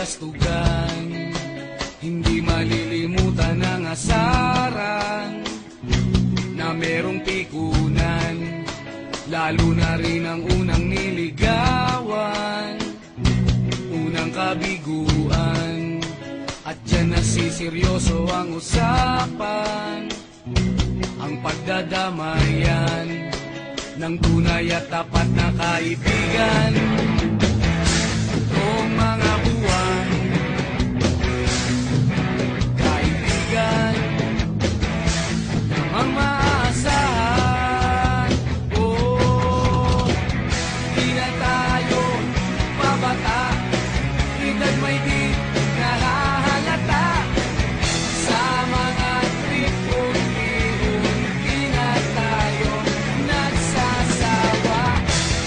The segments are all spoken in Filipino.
kabalastugan. Hindi malilimutan ang asaran na merong pikunan, lalo na rin ang unang niligawan, unang kabiguan. At dyan nasiseryoso ang usapan, ang pagdadamayan ng tunay at tapat na kaibigan. Noong mga buwan, kaibigan namang maaasahan. Oh, di na tayo babata, edad may di nahahalata. Sa mga trip unti-unti na tayo nagsasawa.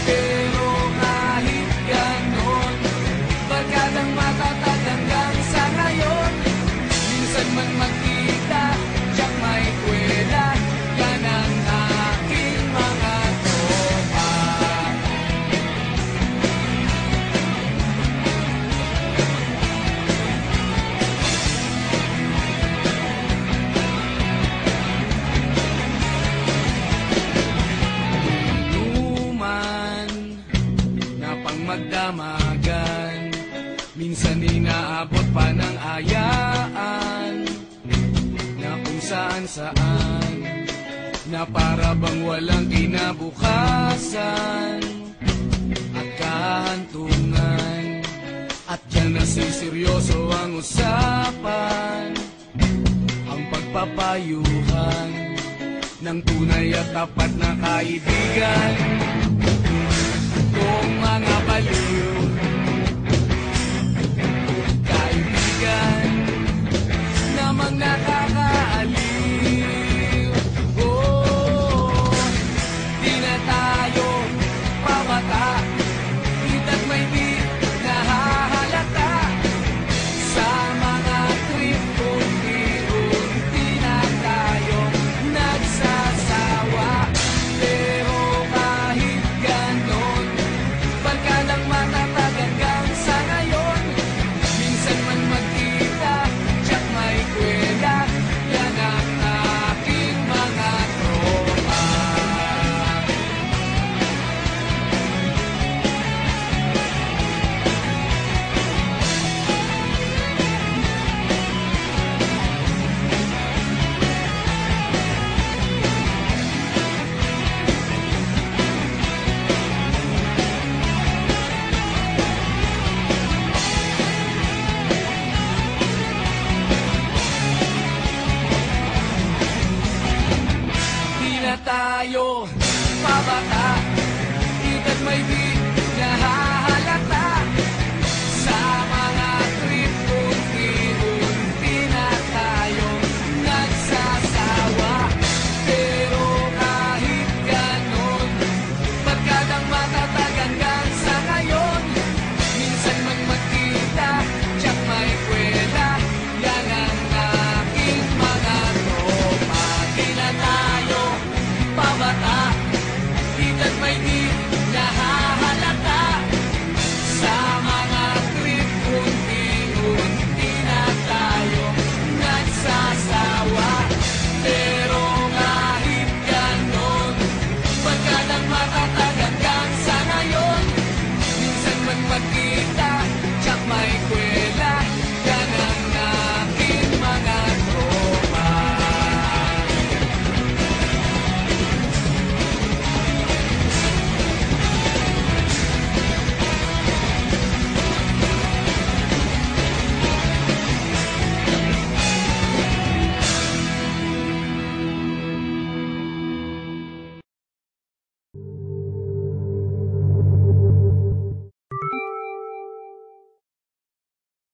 Pero kahit ganon, barkadang matatag hanggang sa ngayon. Minsan man magkita, tiyak may kwela, yan ang aking mga tropa. Inuman na pang magdamagan, minsan inaabot pa ng ayaan, na kung saan-saan, na para bang walang kinabukasan at kahantungan. At dyan nasiseryoso ang usapan, ang pagpapayuhan ng tunay at tapat na kaibigan. Kung mga baliw